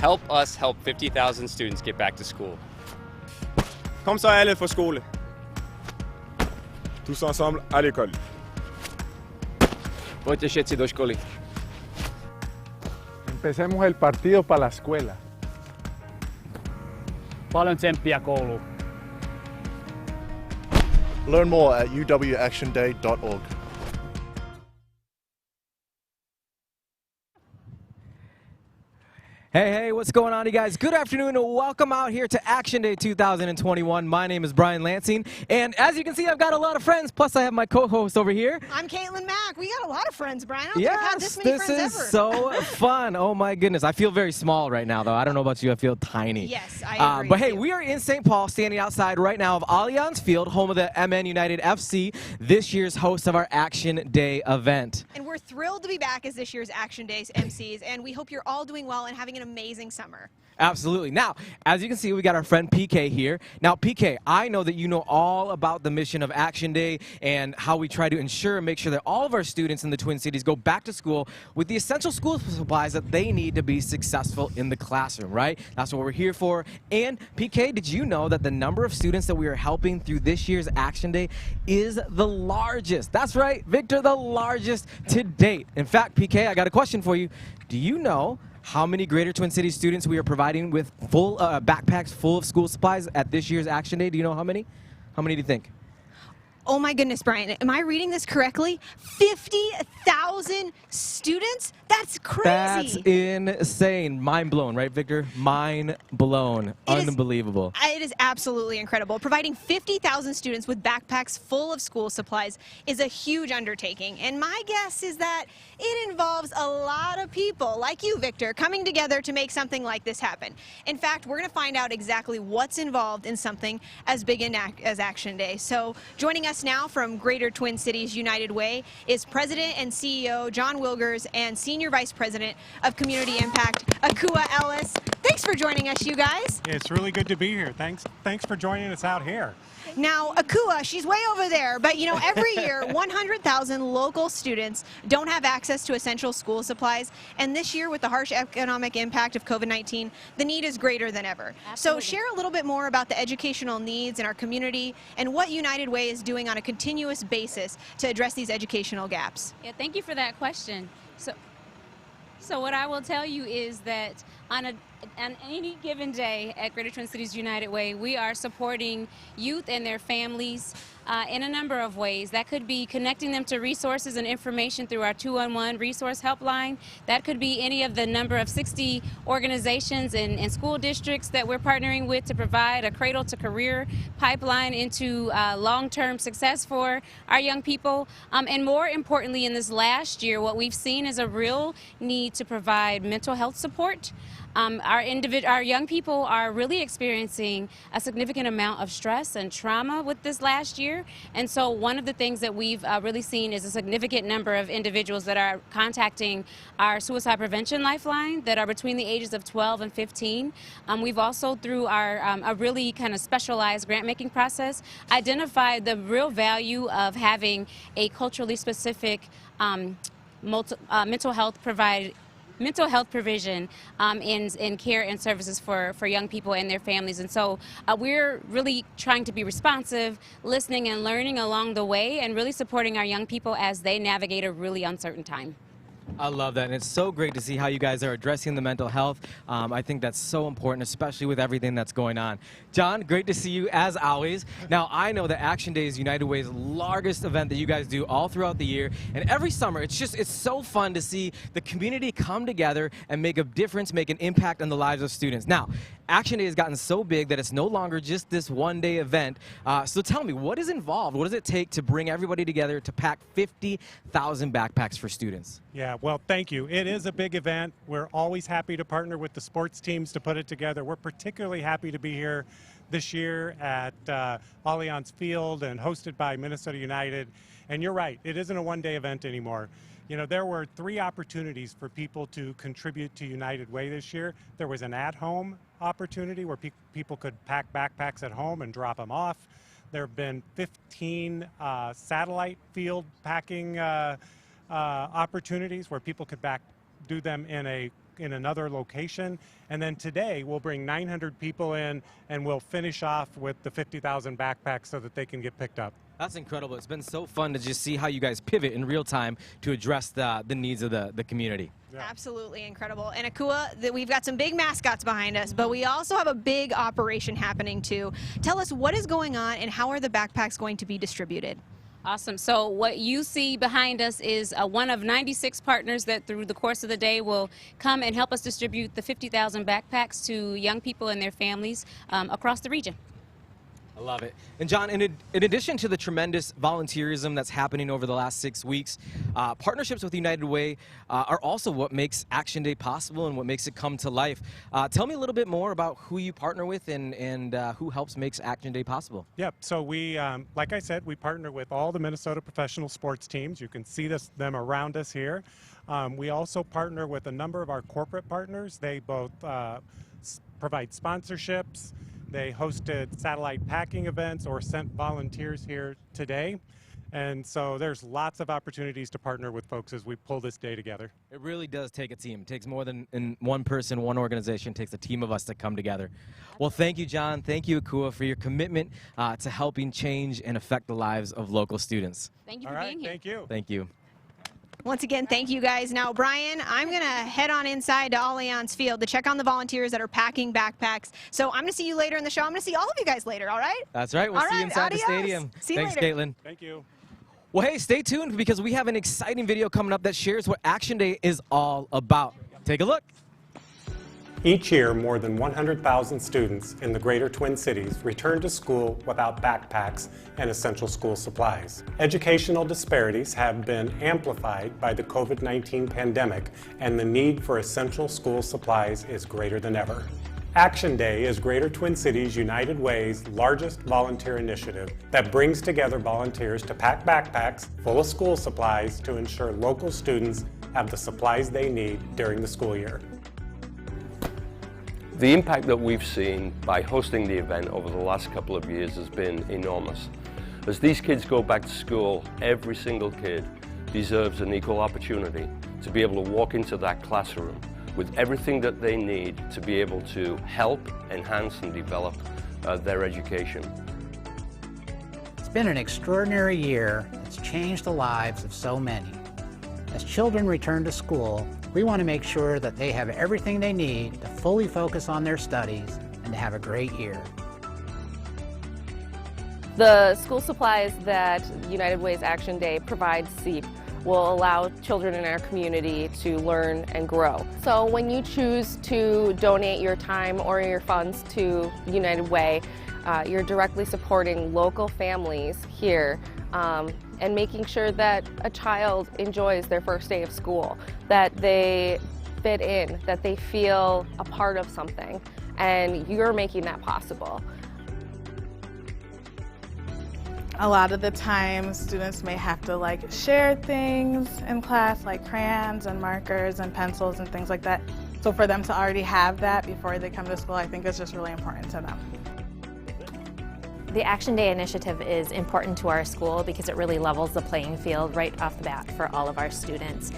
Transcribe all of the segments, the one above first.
Help us help 50,000 students get back to school. Kom så alle fra skole. Tous ensemble à l'école. Poďte všetci do školy. Empecemos el partido para la escuela. Paljon tsemppiä kouluun. Learn more at uwactionday.org. Hey, what's going on, you guys? Good afternoon and welcome out here to Action Day 2021. My name is Brian Lansing, and as you can see, I've got a lot of friends, plus I have my co-host over here. I'm Caitlin Mack. We got a lot of friends, Brian. I don't think I've had this many friends this is so fun. Oh my goodness. I feel very small right now, though. I don't know about you. I feel tiny. Yes, I agree. But hey, we are in St. Paul, standing outside right now of Allianz Field, home of the MN United FC, this year's host of our Action Day event. And we're thrilled to be back as this year's Action Day's MCs, and we hope you're all doing well and having an amazing summer. Absolutely. Now, as you can see, we got our friend PK here. Now, PK, I know that you know all about the mission of Action Day and how we try to ensure and make sure that all of our students in the Twin Cities go back to school with the essential school supplies that they need to be successful in the classroom, right? That's what we're here for. And PK, did you know that the number of students that we are helping through this year's Action Day is the largest? That's right, Victor, the largest to date. In fact, PK, I got a question for you. Do you know how many Greater Twin Cities students we are providing with full backpacks full of school supplies at this year's Action Day? Do you know how many? How many do you think? Oh my goodness, Brian. Am I reading this correctly? 50,000 students? That's crazy. That's insane. Mind blown, right, Victor? Mind blown. Unbelievable. It is absolutely incredible. Providing 50,000 students with backpacks full of school supplies is a huge undertaking. And my guess is that it involves a lot of people like you, Victor, coming together to make something like this happen. In fact, we're going to find out exactly what's involved in something as big as Action Day. So joining us now from Greater Twin Cities United Way is President and CEO John Wilgers and Senior Vice President of Community Impact, Akua Ellis. Thanks for joining us, you guys. It's really good to be here. Thanks for joining us out here. Now, Akua, she's way over there, but you know, every year 100,000 local students don't have access to essential school supplies, and this year with the harsh economic impact of COVID-19, the need is greater than ever. Absolutely. So share a little bit more about the educational needs in our community and what United Way is doing on a continuous basis to address these educational gaps. Yeah, thank you for that question. So what I will tell you is that on any given day at Greater Twin Cities United Way, we are supporting youth and their families in a number of ways. That could be connecting them to resources and information through our 211 resource helpline. That could be any of the number of 60 organizations and school districts that we're partnering with to provide a cradle to career pipeline into long-term success for our young people. And more importantly, in this last year, what we've seen is a real need to provide mental health support. Our young people are really experiencing a significant amount of stress and trauma with this last year. And so one of the things that we've really seen is a significant number of individuals that are contacting our suicide prevention lifeline that are between the ages of 12 and 15. We've also, through our a really kind of specialized grant making process, identified the real value of having a culturally specific mental health provision in care and services for young people and their families. And so we're really trying to be responsive, listening and learning along the way, and really supporting our young people as they navigate a really uncertain time. I love that, and it's so great to see how you guys are addressing the mental health. I think that's so important, especially with everything that's going on. John, great to see you as always. Now, I know that Action Day is United Way's largest event that you guys do all throughout the year, and every summer it's so fun to see the community come together and make a difference, make an impact on the lives of students. Now, Action Day has gotten so big that it's no longer just this one-day event. So tell me, what is involved? What does it take to bring everybody together to pack 50,000 backpacks for students? Yeah, well, thank you. It is a big event. We're always happy to partner with the sports teams to put it together. We're particularly happy to be here this year at Allianz Field and hosted by Minnesota United. And you're right, it isn't a one-day event anymore. You know, there were 3 opportunities for people to contribute to United Way this year. There was an at-home opportunity where people could pack backpacks at home and drop them off. There have been 15 satellite field packing opportunities where people could do them in another location. And then today we'll bring 900 people in and we'll finish off with the 50,000 backpacks so that they can get picked up. That's incredible. It's been so fun to just see how you guys pivot in real time to address the needs of the community. Yeah. Absolutely incredible. And Akua, we've got some big mascots behind us, but we also have a big operation happening too. Tell us what is going on and how are the backpacks going to be distributed? Awesome. So what you see behind us is one of 96 partners that through the course of the day will come and help us distribute the 50,000 backpacks to young people and their families across the region. I love it. And John, in addition to the tremendous volunteerism that's happening over the last 6 weeks, partnerships with United Way are also what makes Action Day possible and what makes it come to life. Tell me a little bit more about who you partner with and who helps makes Action Day possible. Yep, so we, like I said, we partner with all the Minnesota professional sports teams. You can see them around us here. We also partner with a number of our corporate partners. They both provide sponsorships. They hosted satellite packing events or sent volunteers here today. And so there's lots of opportunities to partner with folks as we pull this day together. It really does take a team. It takes more than one person, one organization. It takes a team of us to come together. Well, thank you, John. Thank you, Akua, for your commitment to helping change and affect the lives of local students. Thank you for being here. Thank you. Thank you. Once again, thank you guys. Now, Brian, I'm going to head on inside to Allianz Field to check on the volunteers that are packing backpacks. So I'm going to see you later in the show. I'm going to see all of you guys later, all right? That's right. We'll All see you right, inside the adios. stadium. See you Thanks, later. Caitlin. Thank you. Well, hey, stay tuned because we have an exciting video coming up that shares what Action Day is all about. Take a look. Each year, more than 100,000 students in the greater Twin Cities return to school without backpacks and essential school supplies. Educational disparities have been amplified by the COVID-19 pandemic, and the need for essential school supplies is greater than ever. Action Day is Greater Twin Cities United Way's largest volunteer initiative that brings together volunteers to pack backpacks full of school supplies to ensure local students have the supplies they need during the school year. The impact that we've seen by hosting the event over the last couple of years has been enormous. As these kids go back to school, every single kid deserves an equal opportunity to be able to walk into that classroom with everything that they need to be able to help, enhance, and develop their education. It's been an extraordinary year that's changed the lives of so many. As children return to school, we want to make sure that they have everything they need to fully focus on their studies and to have a great year. The school supplies that United Way's Action Day provides SEEP will allow children in our community to learn and grow. So when you choose to donate your time or your funds to United Way, you're directly supporting local families here and making sure that a child enjoys their first day of school, that they fit in, that they feel a part of something, and you're making that possible. A lot of the time, students may have to share things in class, like crayons and markers and pencils and things like that. So for them to already have that before they come to school, I think is just really important to them. The Action Day initiative is important to our school because it really levels the playing field right off the bat for all of our students.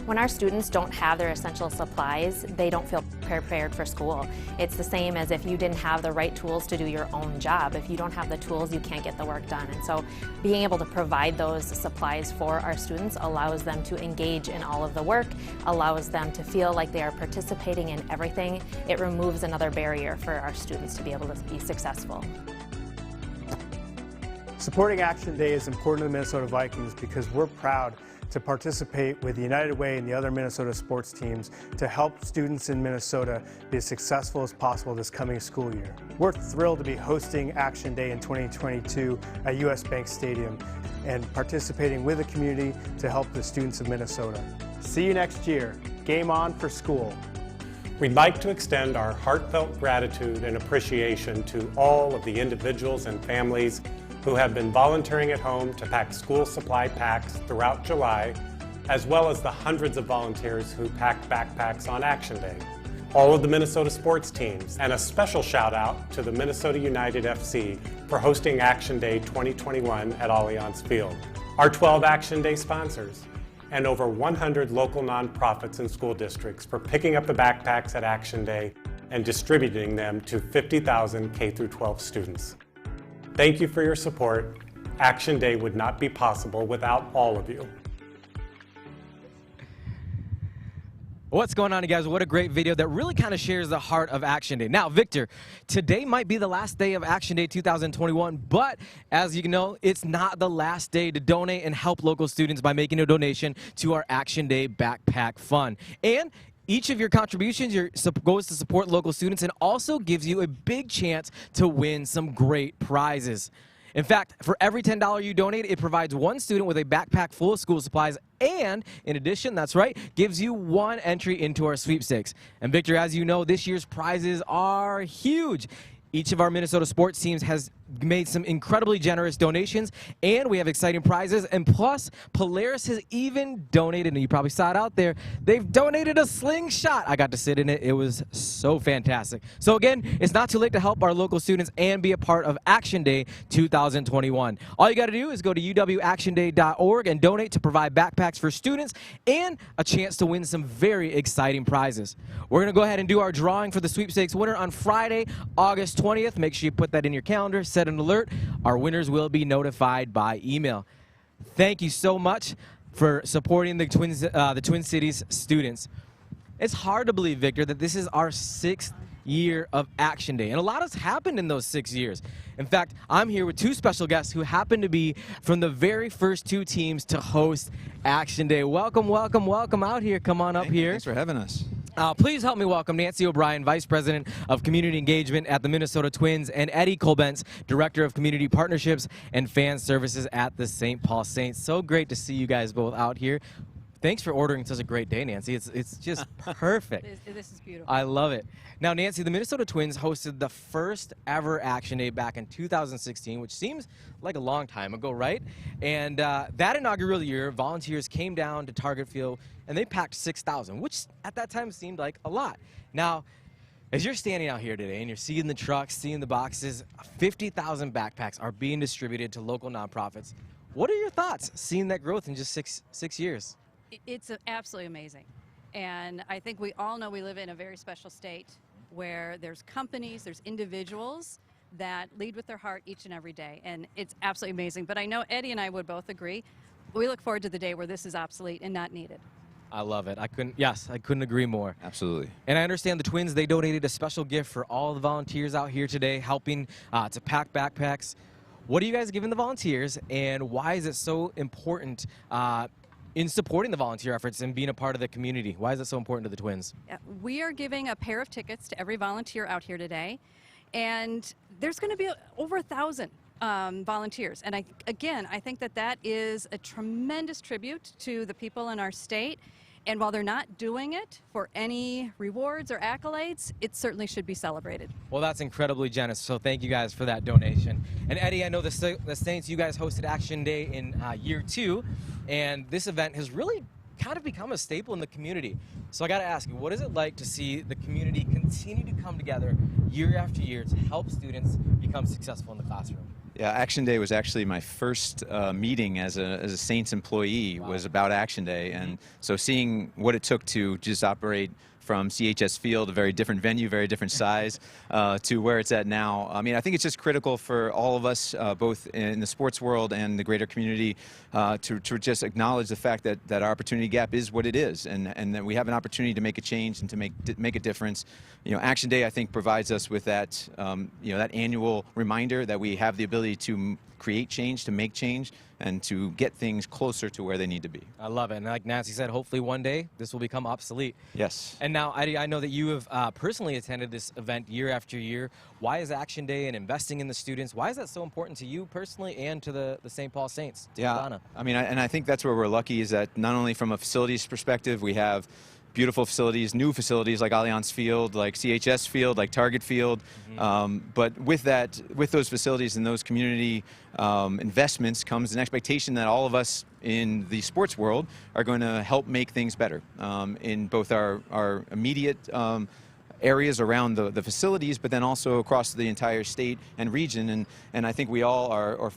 When our students don't have their essential supplies, they don't feel prepared for school. It's the same as if you didn't have the right tools to do your own job. If you don't have the tools, you can't get the work done. And so being able to provide those supplies for our students allows them to engage in all of the work, allows them to feel like they are participating in everything. It removes another barrier for our students to be able to be successful. Supporting Action Day is important to the Minnesota Vikings because we're proud to participate with the United Way and the other Minnesota sports teams to help students in Minnesota be as successful as possible this coming school year. We're thrilled to be hosting Action Day in 2022 at US Bank Stadium and participating with the community to help the students of Minnesota. See you next year. Game on for school. We'd like to extend our heartfelt gratitude and appreciation to all of the individuals and families who have been volunteering at home to pack school supply packs throughout July, as well as the hundreds of volunteers who packed backpacks on Action Day. All of the Minnesota sports teams, and a special shout out to the Minnesota United FC for hosting Action Day 2021 at Allianz Field. Our 12 Action Day sponsors: and over 100 local nonprofits and school districts for picking up the backpacks at Action Day and distributing them to 50,000 K-12 students. Thank you for your support. Action Day would not be possible without all of you. What's going on, you guys? What a great video that really kind of shares the heart of Action Day. Now, Victor, today might be the last day of Action Day 2021, but as you know, it's not the last day to donate and help local students by making a donation to our Action Day Backpack Fund. And each of your contributions goes to support local students and also gives you a big chance to win some great prizes. In fact, for every $10 you donate, it provides one student with a backpack full of school supplies and, in addition, that's right, gives you one entry into our sweepstakes. And Victor, as you know, this year's prizes are huge. Each of our Minnesota sports teams has made some incredibly generous donations, and we have exciting prizes. And plus, Polaris has even donated, and you probably saw it out there, they've donated a slingshot. I got to sit in it. It was so fantastic. So again, it's not too late to help our local students and be a part of Action Day 2021. All you got to do is go to uwactionday.org and donate to provide backpacks for students and a chance to win some very exciting prizes. We're going to go ahead and do our drawing for the sweepstakes winner on Friday, August 20th. Make sure you put that in your calendar. Set an alert. Our winners will be notified by email. Thank you so much for supporting the Twin Cities students. It's hard to believe, Victor, that this is our 6th year of Action Day, and a lot has happened in those 6 years. In fact, I'm here with two special guests who happen to be from the very first two teams to host Action Day. Welcome, welcome, welcome out here. Come on up here. Thanks for having us. Please help me welcome Nancy O'Brien, Vice President of Community Engagement at the Minnesota Twins, and Eddie Kolbentz, Director of Community Partnerships and Fan Services at the St. Paul Saints. So great to see you guys both out here. Thanks for ordering such a great day, Nancy. It's just perfect. This is beautiful. I love it. Now, Nancy, the Minnesota Twins hosted the first ever Action Day back in 2016, which seems like a long time ago, right? And that inaugural year, volunteers came down to Target Field, and they packed 6,000, which at that time seemed like a lot. Now, as you're standing out here today and you're seeing the trucks, seeing the boxes, 50,000 backpacks are being distributed to local nonprofits. What are your thoughts seeing that growth in just six years? It's absolutely amazing. And I think we all know we live in a very special state where there's companies, there's individuals that lead with their heart each and every day. And it's absolutely amazing. But I know Eddie and I would both agree, we look forward to the day where this is obsolete and not needed. I love it. I couldn't agree more. Absolutely. And I understand the Twins, they donated a special gift for all the volunteers out here today, helping to pack backpacks. What are you guys giving the volunteers, and why is it so important in supporting the volunteer efforts and being a part of the community? Why is it so important to the Twins? We are giving a pair of tickets to every volunteer out here today, and there's going to be over 1,000 volunteers. And I think that is a tremendous tribute to the people in our state. And while they're not doing it for any rewards or accolades, it certainly should be celebrated. Well, that's incredibly generous, so thank you guys for that donation. And Eddie, I know the Saints, you guys hosted Action Day in year 2, and this event has really kind of become a staple in the community. So I got to ask you, what is it like to see the community continue to come together year after year to help students become successful in the classroom? Yeah, Action Day was actually my first meeting as a Saints employee. Wow. Was about Action Day, and so seeing what it took to just operate from CHS Field, a very different venue, very different size, to where it's at now. I mean, I think it's just critical for all of us, both in the sports world and the greater community, to just acknowledge the fact that our opportunity gap is what it is, and that we have an opportunity to make a change and to make a difference. You know, Action Day, I think, provides us with that, that annual reminder that we have the ability to create change, to make change, and to get things closer to where they need to be. I love it. And like Nancy said, hopefully one day this will become obsolete. Yes. And now, I know that you have personally attended this event year after year. Why is Action Day and investing in the students, why is that so important to you personally and to the St. Paul Saints? Yeah, I mean, and I think that's where we're lucky, is that not only from a facilities perspective, we have beautiful facilities, new facilities like Allianz Field, like CHS Field, like Target Field. But with those facilities and those community investments comes an expectation that all of us in the sports world are going to help make things better in both our immediate areas around the facilities, but then also across the entire state and region. And I think we all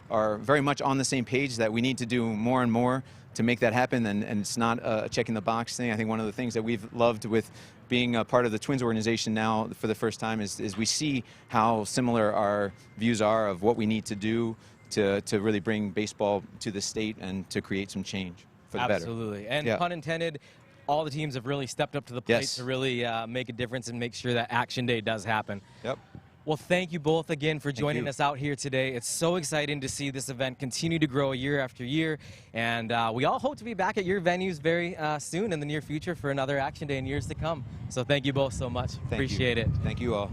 are very much on the same page that we need to do more and more to make that happen, and it's not a checking the box thing. I think one of the things that we've loved with being a part of the Twins organization now for the first time is we see how similar our views are of what we need to do to really bring baseball to the state and to create some change for the better. Absolutely. And yeah. pun intended, all the teams have really stepped up to the plate Yes. to really make a difference and make sure that Action Day does happen. Yep. Well, thank you both again for joining you. us out here today. It's so exciting to see this event continue to grow year after year. And we all hope to be back at your venues very soon in the near future for another Action Day in years to come. So thank you both so much. Appreciate it. Thank you all.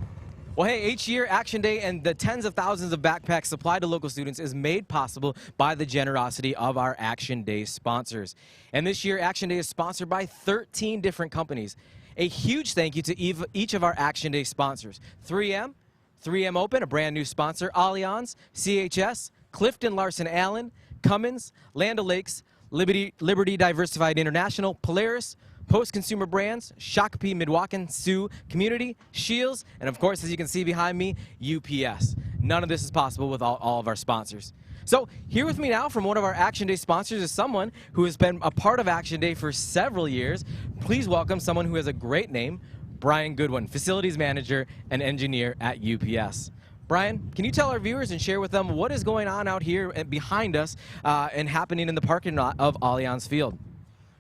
Well, hey, each year, Action Day and the tens of thousands of backpacks supplied to local students is made possible by the generosity of our Action Day sponsors. And this year, Action Day is sponsored by 13 different companies. A huge thank you to each of our Action Day sponsors. 3M Open, a brand new sponsor, Allianz, CHS, Clifton Larson Allen, Cummins, Land O'Lakes, Liberty Diversified International, Polaris, Post Consumer Brands, Shakopee Midwakan, Sioux Community, Shields, and of course, as you can see behind me, UPS. None of this is possible without all of our sponsors. So here with me now from one of our Action Day sponsors is someone who has been a part of Action Day for several years. Please welcome someone who has a great name, Brian Goodwin, Facilities Manager and Engineer at UPS. Brian, can you tell our viewers and share with them what is going on out here behind us and happening in the parking lot of Allianz Field?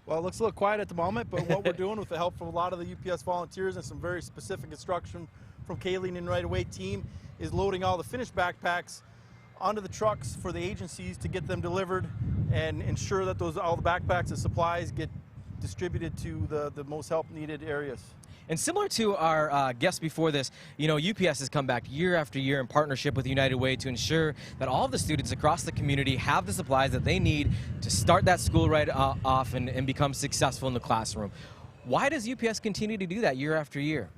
Well, it looks a little quiet at the moment, but what we're doing with the help from a lot of the UPS volunteers and some very specific instruction from Kayleen and Right Away team is loading all the finished backpacks onto the trucks for the agencies to get them delivered and ensure that all the backpacks and supplies get distributed to the most help needed areas. And similar to our guests before this, you know, UPS has come back year after year in partnership with United Way to ensure that all of the students across the community have the supplies that they need to start that school right off and become successful in the classroom. Why does UPS continue to do that year after year?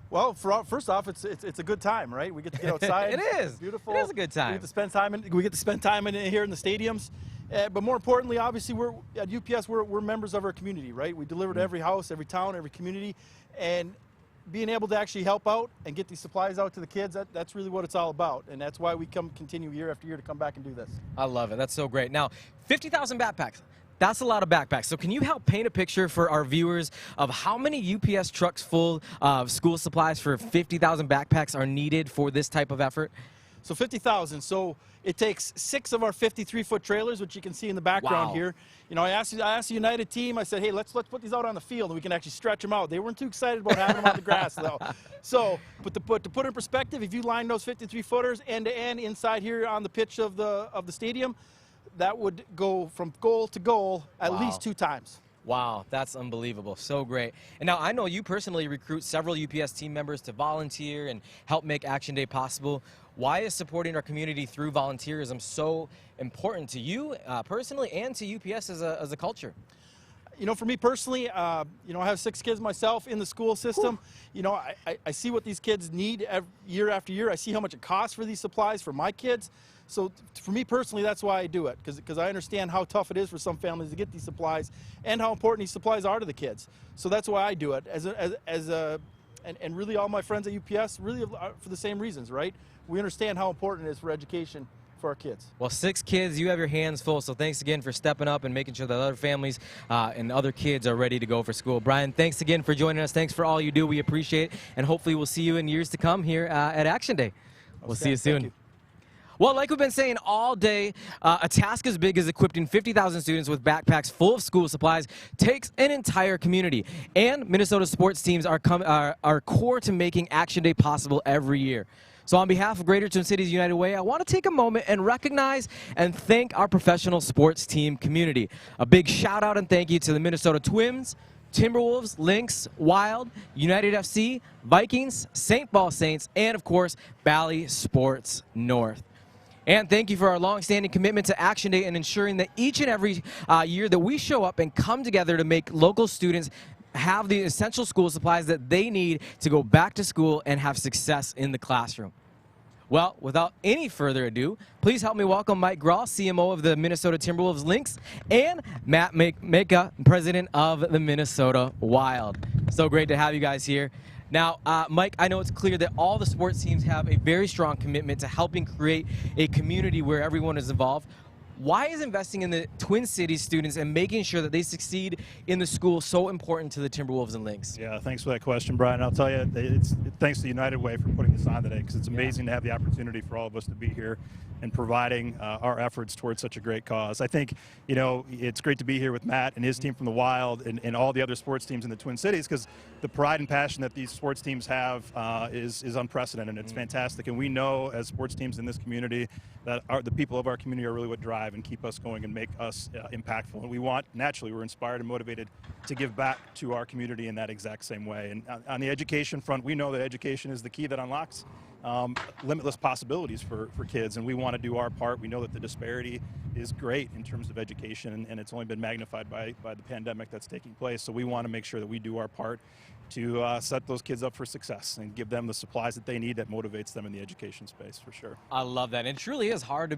Well, first off, it's a good time, right? We get to get outside. It is. It's beautiful. It is a good time. We get to spend time in here in the stadiums. But more importantly, obviously, we're at UPS. We're members of our community, right? We deliver to every house, every town, every community, and being able to actually help out and get these supplies out to the kids, that's really what it's all about. And that's why we continue year after year to come back and do this. I love it. That's so great. Now, 50,000 backpacks. That's a lot of backpacks. So can you help paint a picture for our viewers of how many UPS trucks full of school supplies for 50,000 backpacks are needed for this type of effort? So 50,000. So it takes 6 of our 53-foot trailers, which you can see in the background here. You know, I asked the United team, I said, hey, let's put these out on the field and we can actually stretch them out. They weren't too excited about having them on the grass, though. So, but to put in perspective, if you line those 53-footers end to end inside here on the pitch of the stadium, that would go from goal to goal at least 2 times. Wow, that's unbelievable. So great. And now I know you personally recruit several UPS team members to volunteer and help make Action Day possible. Why is supporting our community through volunteerism so important to you personally and to UPS as a culture? You know, for me personally, you know, I have 6 kids myself in the school system. You know, I see what these kids need year after year. I see how much it costs for these supplies for my kids. So for me personally, that's why I do it, because I understand how tough it is for some families to get these supplies and how important these supplies are to the kids. So that's why I do it. And really all my friends at UPS really for the same reasons, right? We understand how important it is for education for our kids. Well, 6 kids, you have your hands full, so thanks again for stepping up and making sure that other families and other kids are ready to go for school. Brian, thanks again for joining us. Thanks for all you do. We appreciate it, and hopefully we'll see you in years to come here at Action Day. We'll see you soon. Well, like we've been saying all day, a task as big as equipping 50,000 students with backpacks full of school supplies takes an entire community. And Minnesota sports teams are core to making Action Day possible every year. So on behalf of Greater Twin Cities United Way, I want to take a moment and recognize and thank our professional sports team community. A big shout out and thank you to the Minnesota Twins, Timberwolves, Lynx, Wild, United FC, Vikings, St. Paul Saints, and of course, Valley Sports North. And thank you for our long-standing commitment to Action Day and ensuring that each and every year that we show up and come together to make local students have the essential school supplies that they need to go back to school and have success in the classroom. Well, without any further ado, please help me welcome Mike Grahl, CMO of the Minnesota Timberwolves Lynx, and Matt Meka, President of the Minnesota Wild. So great to have you guys here. Now, Mike, I know it's clear that all the sports teams have a very strong commitment to helping create a community where everyone is involved. why is investing in the Twin Cities students and making sure that they succeed in the school so important to the Timberwolves and Lynx? Yeah, thanks for that question, Brian. I'll tell you, it's thanks to United Way for putting this on today, because it's amazing to have the opportunity for all of us to be here and providing our efforts towards such a great cause. I think, you know, it's great to be here with Matt and his team from the Wild and all the other sports teams in the Twin Cities, because the pride and passion that these sports teams have is unprecedented. It's fantastic, and we know as sports teams in this community that the people of our community are really what drive and keep us going and make us impactful. And we want, naturally, we're inspired and motivated to give back to our community in that exact same way. And on the education front, we know that education is the key that unlocks limitless possibilities for kids, and we want to do our part. We know that the disparity is great in terms of education, and it's only been magnified by the pandemic that's taking place. So we want to make sure that we do our part to set those kids up for success and give them the supplies that they need that motivates them in the education space, for sure. I love that. And it truly is hard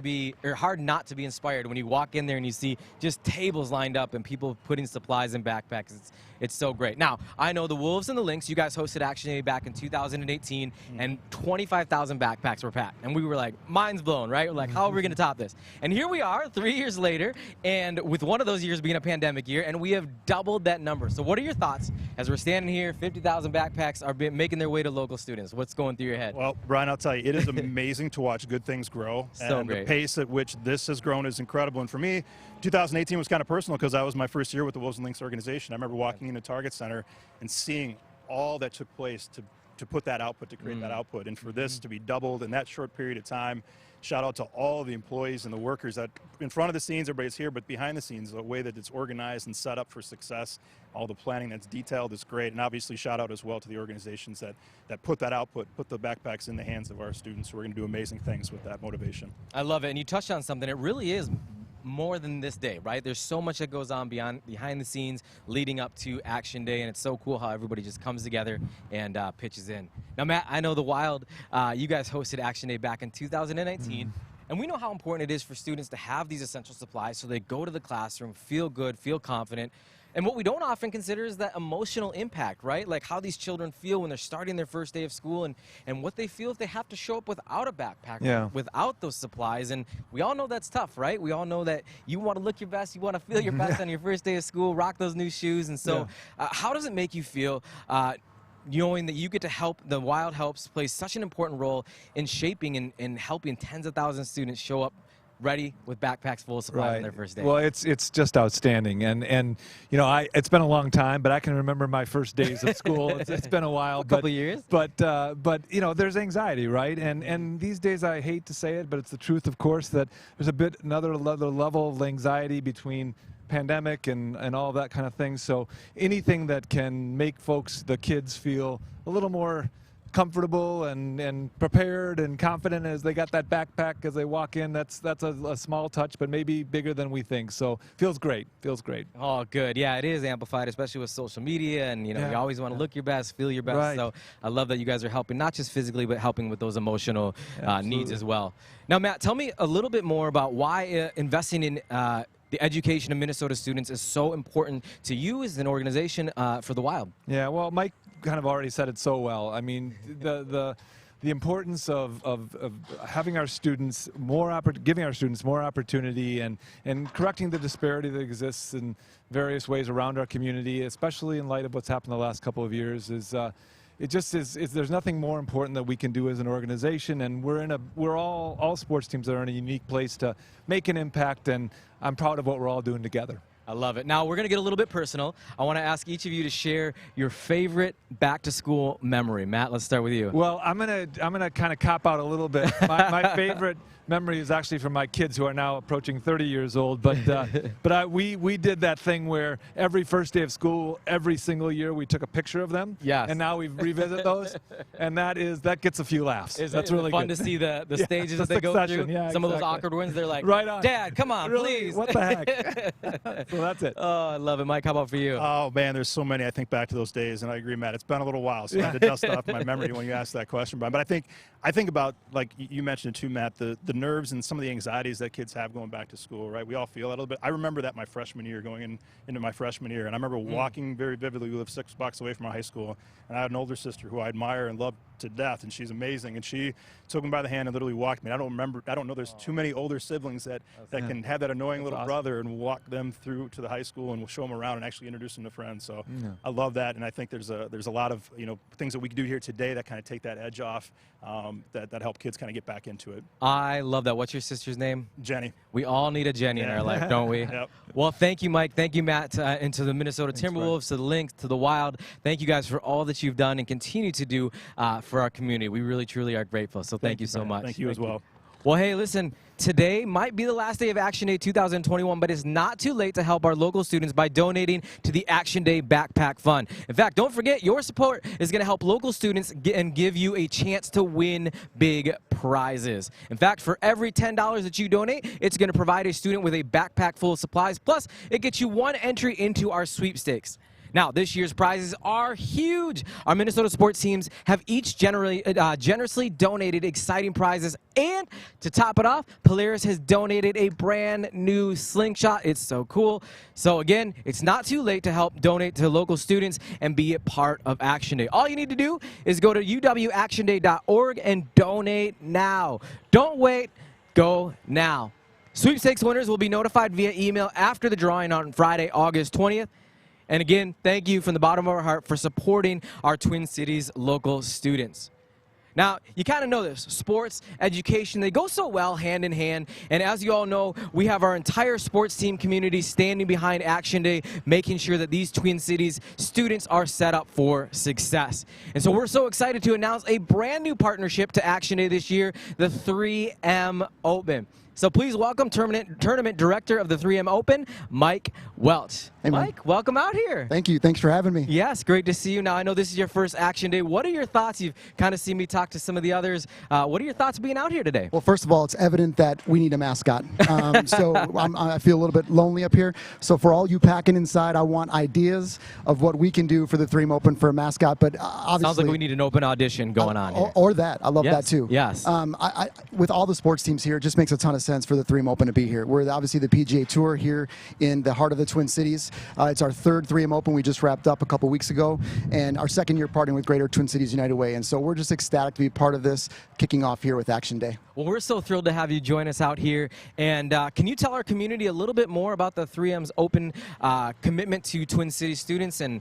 not to be inspired when you walk in there and you see just tables lined up and people putting supplies in backpacks. It's so great. Now, I know the Wolves and the Lynx, you guys hosted Action Day back in 2018, and 25,000 backpacks were packed. And we were like, mind's blown, right? We're like, how are we going to top this? And here we are 3 years later, and with one of those years being a pandemic year, and we have doubled that number. So what are your thoughts as we're standing here, 50,000 backpacks are making their way to local students? What's going through your head? Well, Brian, I'll tell you, it is amazing to watch good things grow. So and great. The pace at which this has grown is incredible. And for me, 2018 was kind of personal because that was my first year with the Wolves and Lynx organization. I remember walking into Target Center and seeing all that took place to put that output, to create that output. And for this to be doubled in that short period of time, shout out to all the employees and the workers that in front of the scenes, everybody's here, but behind the scenes, the way that it's organized and set up for success, all the planning that's detailed is great. And obviously shout out as well to the organizations that put that output, put the backpacks in the hands of our students who are going to do amazing things with that motivation. I love it. And you touched on something. It really is more than this day, right? There's so much that goes on behind the scenes leading up to Action Day, and it's so cool how everybody just comes together and pitches in. Now, Matt, I know the Wild, you guys hosted Action Day back in 2019, and we know how important it is for students to have these essential supplies so they go to the classroom, feel good, feel confident. And what we don't often consider is that emotional impact, right? Like how these children feel when they're starting their first day of school, and what they feel if they have to show up without a backpack, without those supplies. And we all know that's tough, right? We all know that you want to look your best, you want to feel your best on your first day of school, rock those new shoes. And so how does it make you feel knowing that you get to help, the Wild helps play such an important role in shaping and helping tens of thousands of students show up ready with backpacks full of supplies on their first day? Well, it's just outstanding, and you know, it's been a long time, but I can remember my first days of school. It's been a while, a couple of years. But you know, there's anxiety, right? And these days, I hate to say it, but it's the truth, of course, that there's another level of anxiety between pandemic and all that kind of thing. So anything that can make the kids feel a little more comfortable and prepared and confident as they got that backpack as they walk in, that's a small touch, but maybe bigger than we think. So feels great. Oh, good. Yeah, it is amplified, especially with social media, and you know, you always want to look your best, feel your best. Right. So I love that you guys are helping, not just physically, but helping with those emotional needs as well. Now, Matt, tell me a little bit more about why investing in the education of Minnesota students is so important to you as an organization for the Wild. Yeah, well, Mike kind of already said it so well. I mean, the importance of having our students giving our students more opportunity and correcting the disparity that exists in various ways around our community, especially in light of what's happened the last couple of years, is there's nothing more important that we can do as an organization, and we're all sports teams are in a unique place to make an impact, and I'm proud of what we're all doing together. I love it. Now, we're going to get a little bit personal. I want to ask each of you to share your favorite back-to-school memory. Matt, let's start with you. Well, I'm gonna kind of cop out a little bit. My favorite memory is actually from my kids who are now approaching 30 years old. But we did that thing where every first day of school, every single year, we took a picture of them. Yes. And now we revisit those, and that gets a few laughs. That's really fun good. to see the stages that they go through. Yeah, Some of those awkward ones, they're like, right on. Dad, come on, really? please. What the heck? So that's it. Oh, I love it. Mike, how about for you? Oh, man, there's so many. I think back to those days, and I agree, Matt. It's been a little while, so I had to dust off my memory when you asked that question, Brian. But I think about, like you mentioned it too, Matt, the the nerves and some of the anxieties that kids have going back to school, right? We all feel that a little bit. I remember that my freshman year, into my freshman year, and I remember walking very vividly. We lived 6 blocks away from our high school, and I had an older sister who I admire and love to death, and she's amazing, and she took me by the hand and literally walked me. I don't know there's too many older siblings that can have that annoying little brother and walk them through to the high school and we'll show them around and actually introduce them to friends. So I love that, and I think there's a lot of things that we can do here today that kind of take that edge off, that help kids kind of get back into it. I love that. What's your sister's name? Jenny. We all need a Jenny in our life, don't we? Yep. Well, thank you, Mike. Thank you, Matt, and to the Minnesota Timberwolves, to the Lynx, to the Wild. Thank you guys for all that you've done and continue to do for our community. We really, truly are grateful. So thank you so much. Thank you as well. Well, hey, listen, today might be the last day of Action Day 2021, but it's not too late to help our local students by donating to the Action Day Backpack Fund. In fact, don't forget, your support is going to help local students and give you a chance to win big prizes. In fact, for every $10 that you donate, it's going to provide a student with a backpack full of supplies, plus it gets you one entry into our sweepstakes. Now, this year's prizes are huge. Our Minnesota sports teams have each generously donated exciting prizes. And to top it off, Polaris has donated a brand new slingshot. It's so cool. So again, it's not too late to help donate to local students and be a part of Action Day. All you need to do is go to uwactionday.org and donate now. Don't wait. Go now. Sweepstakes winners will be notified via email after the drawing on Friday, August 20th. And again, thank you from the bottom of our heart for supporting our Twin Cities local students. Now, you kind of know this. Sports, education, they go so well hand in hand. And as you all know, we have our entire sports team community standing behind Action Day, making sure that these Twin Cities students are set up for success. And so we're so excited to announce a brand new partnership to Action Day this year, the 3M Open. So please welcome tournament director of the 3M Open, Mike Welch. Hey, Mike, welcome out here. Thank you. Thanks for having me. Yes, great to see you. Now, I know this is your first Action Day. What are your thoughts? You've kind of seen me talk to some of the others. What are your thoughts being out here today? Well, first of all, it's evident that we need a mascot. So I feel a little bit lonely up here. So for all you packing inside, I want ideas of what we can do for the 3M Open for a mascot. But obviously, sounds like we need an open audition going on here. Or that. I love that too. Yes. With all the sports teams here, it just makes a ton of sense for the 3M Open to be here. We're obviously the PGA Tour here in the heart of the Twin Cities. It's our third 3M Open. We just wrapped up a couple weeks ago, and our second year partnering with Greater Twin Cities United Way. And so we're just ecstatic to be part of this, kicking off here with Action Day. Well, we're so thrilled to have you join us out here. And can you tell our community a little bit more about the 3M's Open commitment to Twin Cities students and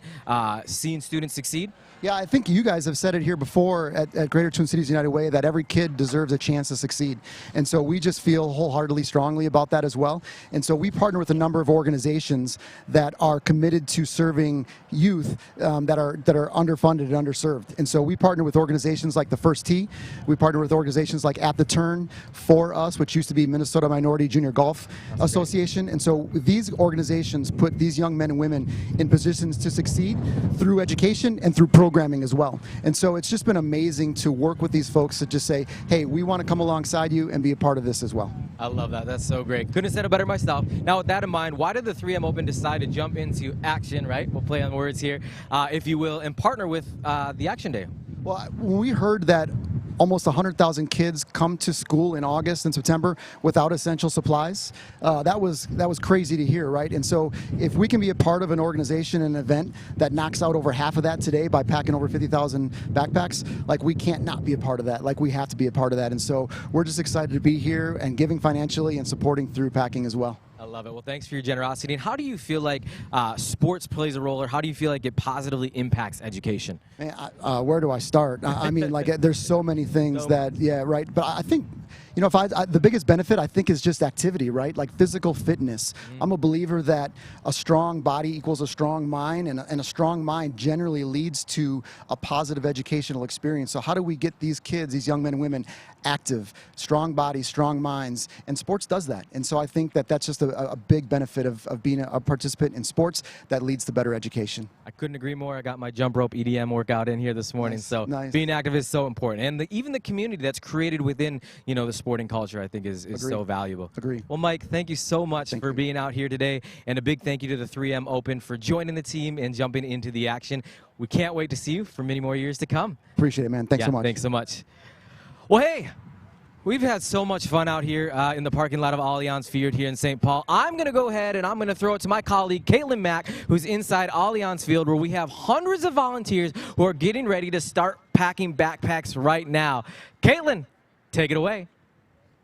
seeing students succeed? Yeah, I think you guys have said it here before at Greater Twin Cities United Way that every kid deserves a chance to succeed. And so we just feel wholeheartedly strongly about that as well. And so we partner with a number of organizations that are committed to serving youth that are underfunded and underserved. And so we partner with organizations like the First Tee. We partner with organizations like At the Turn, For Us, which used to be Minnesota Minority Junior Golf Association. And so these organizations put these young men and women in positions to succeed through education and through programming as well. And so it's just been amazing to work with these folks to just say, hey, we want to come alongside you and be a part of this as well. I love that. That's so great. Couldn't have said it better myself. Now, with that in mind, why did the 3M Open decide to jump into action, right? We'll play on words here, if you will, and partner with the Action Day? Well, when we heard that almost 100,000 kids come to school in August and September without essential supplies, that was crazy to hear, right? And so if we can be a part of an organization, an event that knocks out over half of that today by packing over 50,000 backpacks, like we can't not be a part of that. Like we have to be a part of that. And so we're just excited to be here and giving financially and supporting through packing as well. I love it. Well, thanks for your generosity. And how do you feel like sports plays a role, or how do you feel like it positively impacts education? Man, where do I start? I mean, like there's so many things that, yeah, right. But I think, you know, the biggest benefit I think is just activity, right? Like physical fitness. I'm a believer that a strong body equals a strong mind, and a strong mind generally leads to a positive educational experience. So how do we get these kids, these young men and women, active, strong bodies, strong minds? And sports does that. And so I think that that's just a big benefit of being a participant in sports that leads to better education. I couldn't agree more. I got my jump rope EDM workout in here this morning. Nice, so nice. Being active is so important. And even the community that's created within, you know, the sporting culture, I think is so valuable. Agree. Well, Mike, thank you so much for being out here today. And a big thank you to the 3M Open for joining the team and jumping into the action. We can't wait to see you for many more years to come. Appreciate it, man. Thanks so much. Thanks so much. Well, hey, We've had so much fun out here in the parking lot of Allianz Field here in St. Paul. I'm going to go ahead and I'm going to throw it to my colleague, Caitlin Mack, who's inside Allianz Field, where we have hundreds of volunteers who are getting ready to start packing backpacks right now. Caitlin, take it away.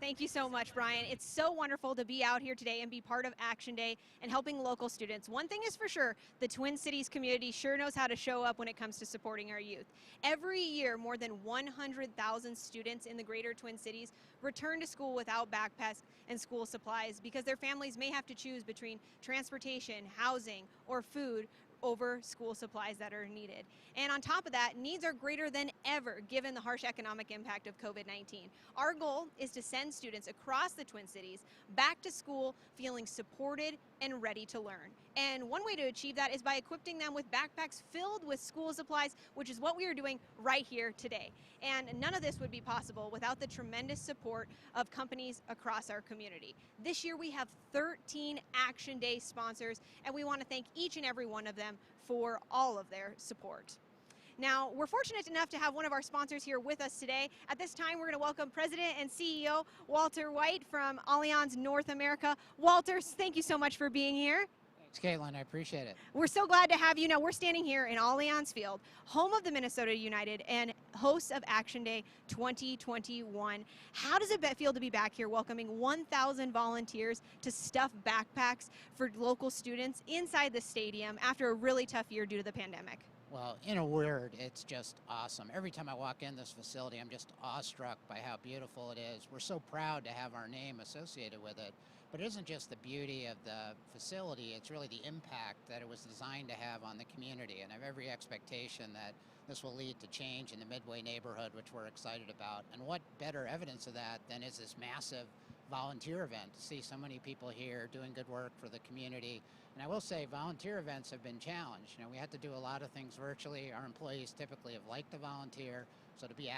Thank you so much, Brian. It's so wonderful to be out here today and be part of Action Day and helping local students. One thing is for sure, the Twin Cities community sure knows how to show up when it comes to supporting our youth. Every year, more than 100,000 students in the greater Twin Cities return to school without backpacks and school supplies because their families may have to choose between transportation, housing, or food over school supplies that are needed. And on top of that, needs are greater than ever given the harsh economic impact of COVID-19. Our goal is to send students across the Twin Cities back to school feeling supported and ready to learn. And one way to achieve that is by equipping them with backpacks filled with school supplies, which is what we are doing right here today. And none of this would be possible without the tremendous support of companies across our community. This year we have 13 Action Day sponsors, and we want to thank each and every one of them for all of their support. Now, we're fortunate enough to have one of our sponsors here with us today. At this time, we're going to welcome President and CEO Walter White from Allianz North America. Walter, thank you so much for being here. Thanks, Caitlin. I appreciate it. We're so glad to have you. Now, we're standing here in Allianz Field, home of the Minnesota United and hosts of Action Day 2021. How does it feel to be back here welcoming 1,000 volunteers to stuff backpacks for local students inside the stadium after a really tough year due to the pandemic? Well, in a word, it's just awesome. Every time I walk in this facility, I'm just awestruck by how beautiful it is. We're so proud to have our name associated with it. But it isn't just the beauty of the facility, it's really the impact that it was designed to have on the community. And I have every expectation that this will lead to change in the Midway neighborhood, which we're excited about. And what better evidence of that than is this massive volunteer event, to see so many people here doing good work for the community. And I will say volunteer events have been challenged. You know, we had to do a lot of things virtually. Our employees typically have liked to volunteer. So to be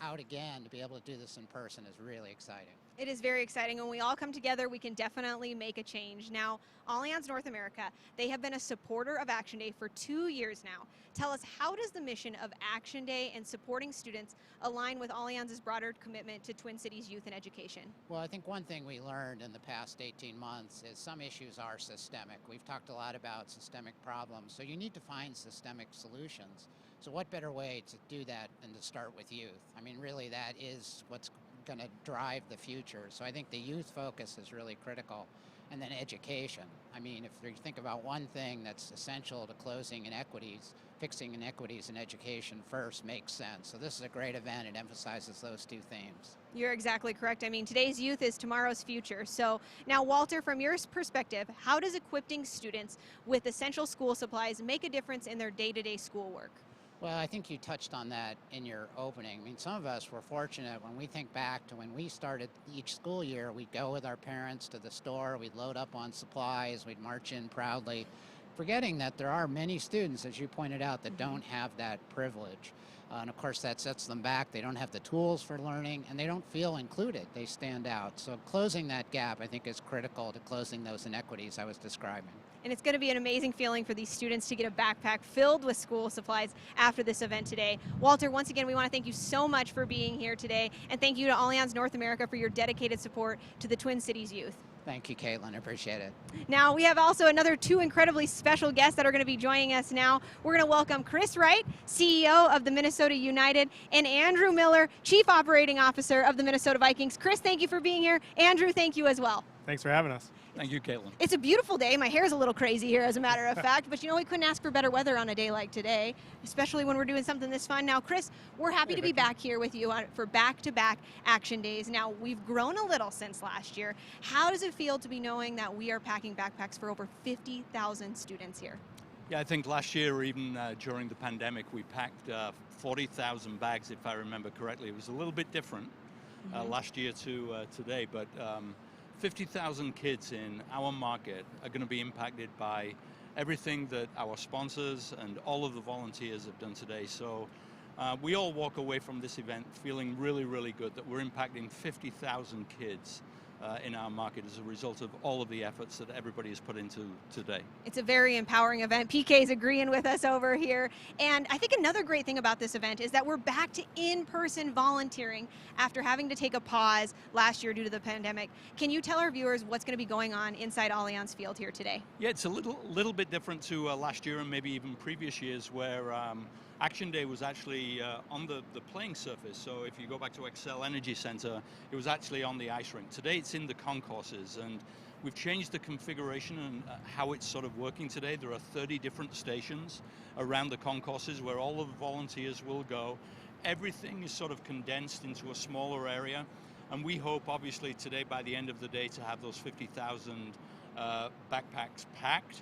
out again, to be able to do this in person is really exciting. It is very exciting. When we all come together, we can definitely make a change. Now, Allianz North America, they have been a supporter of Action Day for 2 years now. Tell us, how does the mission of Action Day and supporting students align with Allianz's broader commitment to Twin Cities youth and education? Well, I think one thing we learned in the past 18 months is some issues are systemic. We've talked a lot about systemic problems, so you need to find systemic solutions. So what better way to do that than to start with youth? I mean, really, that is what's going to drive the future. So I think the youth focus is really critical. And then education. I mean, if you think about one thing that's essential to closing inequities, fixing inequities in education first makes sense. So this is a great event. It emphasizes those two themes. You're exactly correct. I mean, today's youth is tomorrow's future. So now, Walter, from your perspective, how does equipping students with essential school supplies make a difference in their day-to-day schoolwork? Well, I think you touched on that in your opening. I mean, some of us were fortunate when we think back to when we started each school year, we'd go with our parents to the store, we'd load up on supplies, we'd march in proudly, forgetting that there are many students, as you pointed out, that don't have that privilege. And of course, that sets them back. They don't have the tools for learning, and they don't feel included. They stand out. So closing that gap, I think, is critical to closing those inequities I was describing. And it's going to be an amazing feeling for these students to get a backpack filled with school supplies after this event today. Walter, once again, we want to thank you so much for being here today, and thank you to Allianz North America for your dedicated support to the Twin Cities youth. Thank you, Caitlin. I appreciate it. Now, we have also another two incredibly special guests that are going to be joining us now. We're going to welcome Chris Wright, CEO of the Minnesota United, and Andrew Miller, Chief Operating Officer of the Minnesota Vikings. Chris, thank you for being here. Andrew, thank you as well. Thanks for having us. Thank you, Caitlin. It's a beautiful day. My hair is a little crazy here, as a matter of fact, but you know, we couldn't ask for better weather on a day like today, especially when we're doing something this fun. Now, Chris, we're happy to be back here with you for back-to-back Action Days. Now, we've grown a little since last year. How does it feel to be knowing that we are packing backpacks for over 50,000 students here? Yeah, I think last year, even during the pandemic, we packed 40,000 bags, if I remember correctly. It was a little bit different last year to today, but 50,000 kids in our market are going to be impacted by everything that our sponsors and all of the volunteers have done today. So we all walk away from this event feeling really, really good that we're impacting 50,000 kids in our market as a result of all of the efforts that everybody has put into today. It's a very empowering event. PK is agreeing with us over here. And I think another great thing about this event is that we're back to in-person volunteering after having to take a pause last year due to the pandemic. Can you tell our viewers what's going to be going on inside Allianz Field here today? Yeah, it's a little bit different to last year and maybe even previous years where Action Day was actually on the playing surface. So if you go back to Xcel Energy Center, it was actually on the ice rink. Today it's in the concourses, and we've changed the configuration and how it's sort of working today. There are 30 different stations around the concourses where all of the volunteers will go. Everything is sort of condensed into a smaller area, and we hope obviously today by the end of the day to have those 50,000 backpacks packed,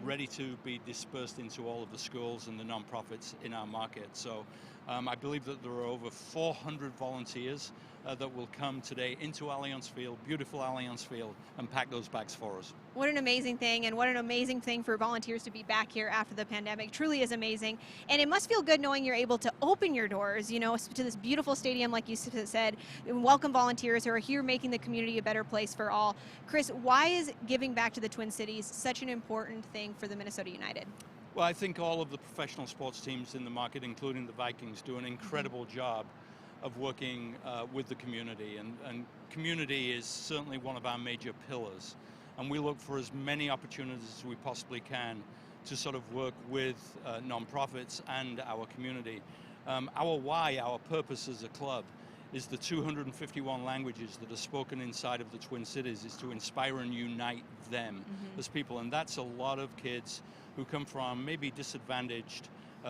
ready to be dispersed into all of the schools and the nonprofits in our market. So I believe that there are over 400 volunteers that will come today into Allianz Field, beautiful Allianz Field, and pack those bags for us. What an amazing thing, and what an amazing thing for volunteers to be back here after the pandemic. Truly is amazing. And it must feel good knowing you're able to open your doors, you know, to this beautiful stadium, like you said, and welcome volunteers who are here making the community a better place for all. Chris, why is giving back to the Twin Cities such an important thing for the Minnesota United? Well, I think all of the professional sports teams in the market, including the Vikings, do an incredible job of working with the community, and community is certainly one of our major pillars, and we look for as many opportunities as we possibly can to sort of work with nonprofits and our community. Our why, our purpose as a club, is the 251 languages that are spoken inside of the Twin Cities is to inspire and unite them as people, and that's a lot of kids who come from maybe disadvantaged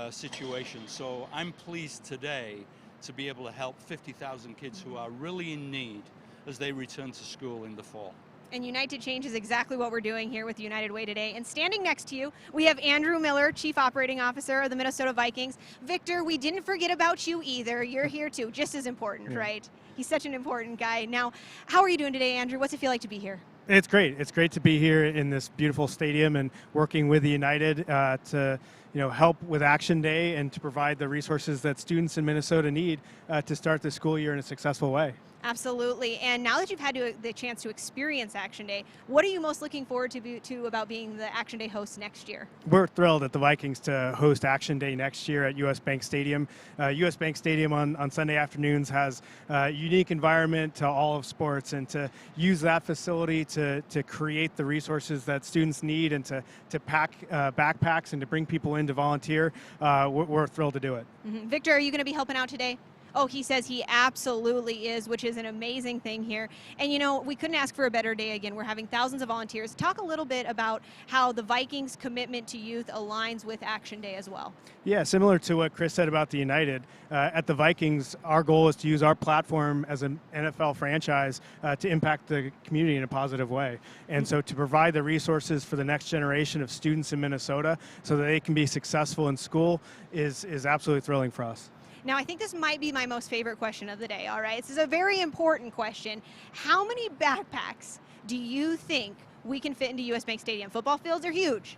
situations. So I'm pleased today to be able to help 50,000 kids who are really in need as they return to school in the fall. And Unite to Change is exactly what we're doing here with United Way today. And standing next to you, we have Andrew Miller, Chief Operating Officer of the Minnesota Vikings. Victor, we didn't forget about you either. You're here too, just as important, right? He's such an important guy. Now, how are you doing today, Andrew? What's it feel like to be here? It's great. It's great to be here in this beautiful stadium and working with the United to help with Action Day and to provide the resources that students in Minnesota need to start the school year in a successful way. Absolutely. And now that you've had the chance to experience Action Day, what are you most looking forward to about being the Action Day host next year? We're thrilled at the Vikings to host Action Day next year at US Bank Stadium. US Bank Stadium on Sunday afternoons has a unique environment to all of sports, and to use that facility to create the resources that students need and to pack backpacks and to bring people in to volunteer, we're thrilled to do it. Victor, are you going to be helping out today? Oh, he says he absolutely is, which is an amazing thing here. And we couldn't ask for a better day again. We're having thousands of volunteers. Talk a little bit about how the Vikings' commitment to youth aligns with Action Day as well. Yeah, similar to what Chris said about the United, at the Vikings, our goal is to use our platform as an NFL franchise to impact the community in a positive way. And so to provide the resources for the next generation of students in Minnesota so that they can be successful in school is absolutely thrilling for us. Now, I think this might be my most favorite question of the day, all right? This is a very important question. How many backpacks do you think we can fit into US Bank Stadium? Football fields are huge.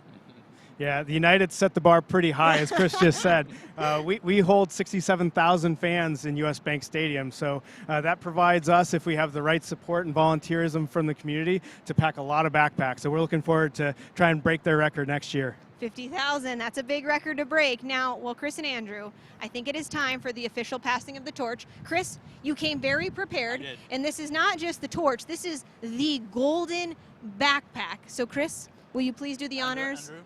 Yeah, the United set the bar pretty high, as Chris just said. We hold 67,000 fans in US Bank Stadium, so that provides us, if we have the right support and volunteerism from the community, to pack a lot of backpacks. So we're looking forward to try and break their record next year. 50,000, that's a big record to break. Now, well, Chris and Andrew, I think it is time for the official passing of the torch. Chris, you came very prepared, and this is not just the torch, this is the golden backpack. So Chris, will you please do the honors? Andrew.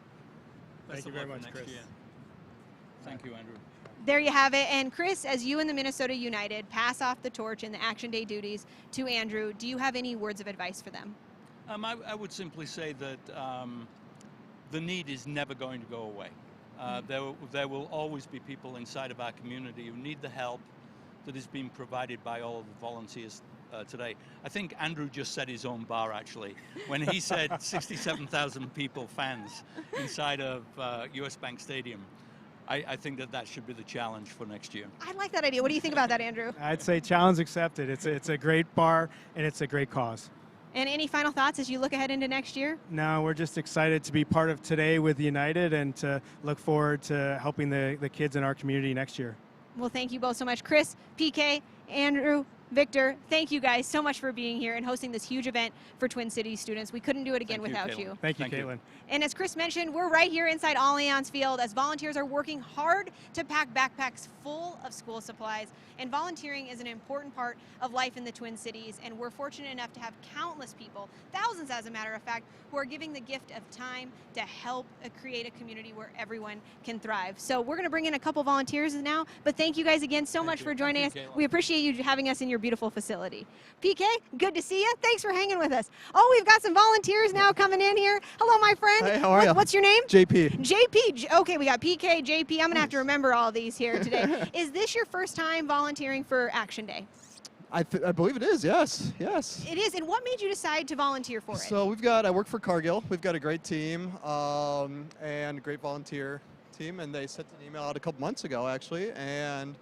Thank you very much, Chris. Thank you, Andrew. There you have it. And Chris, as you and the Minnesota United pass off the torch and the Action Day duties to Andrew, do you have any words of advice for them? I would simply say that the need is never going to go away. There will always be people inside of our community who need the help that is being provided by all of the volunteers today. I think Andrew just set his own bar, actually, when he said 67,000 people, fans, inside of US Bank Stadium. I think that should be the challenge for next year. I like that idea. What do you think about that, Andrew? I'd say challenge accepted. It's a great bar, and it's a great cause. And any final thoughts as you look ahead into next year? No, we're just excited to be part of today with United and to look forward to helping the kids in our community next year. Well, thank you both so much. Chris, PK, Andrew, Victor, thank you guys so much for being here and hosting this huge event for Twin Cities students. We couldn't do it again without you. Thank you, Caitlin. And as Chris mentioned, we're right here inside Allianz Field as volunteers are working hard to pack backpacks full of school supplies. And volunteering is an important part of life in the Twin Cities, and we're fortunate enough to have countless people, thousands as a matter of fact, who are giving the gift of time to help create a community where everyone can thrive. So we're going to bring in a couple volunteers now, but thank you guys again so much for joining us. We appreciate you having us in your beautiful facility. PK, good to see you. Thanks for hanging with us. Oh, we've got some volunteers now coming in here. Hello, my friend. Hey, how are you? What's your name? JP. JP. Okay, we got PK, JP. I'm going to have to remember all these here today. Is this your first time volunteering for Action Day? I believe it is, yes, yes. It is, and what made you decide to volunteer for it? So I work for Cargill. We've got a great team and a great volunteer team, and they sent an email out a couple months ago, actually, and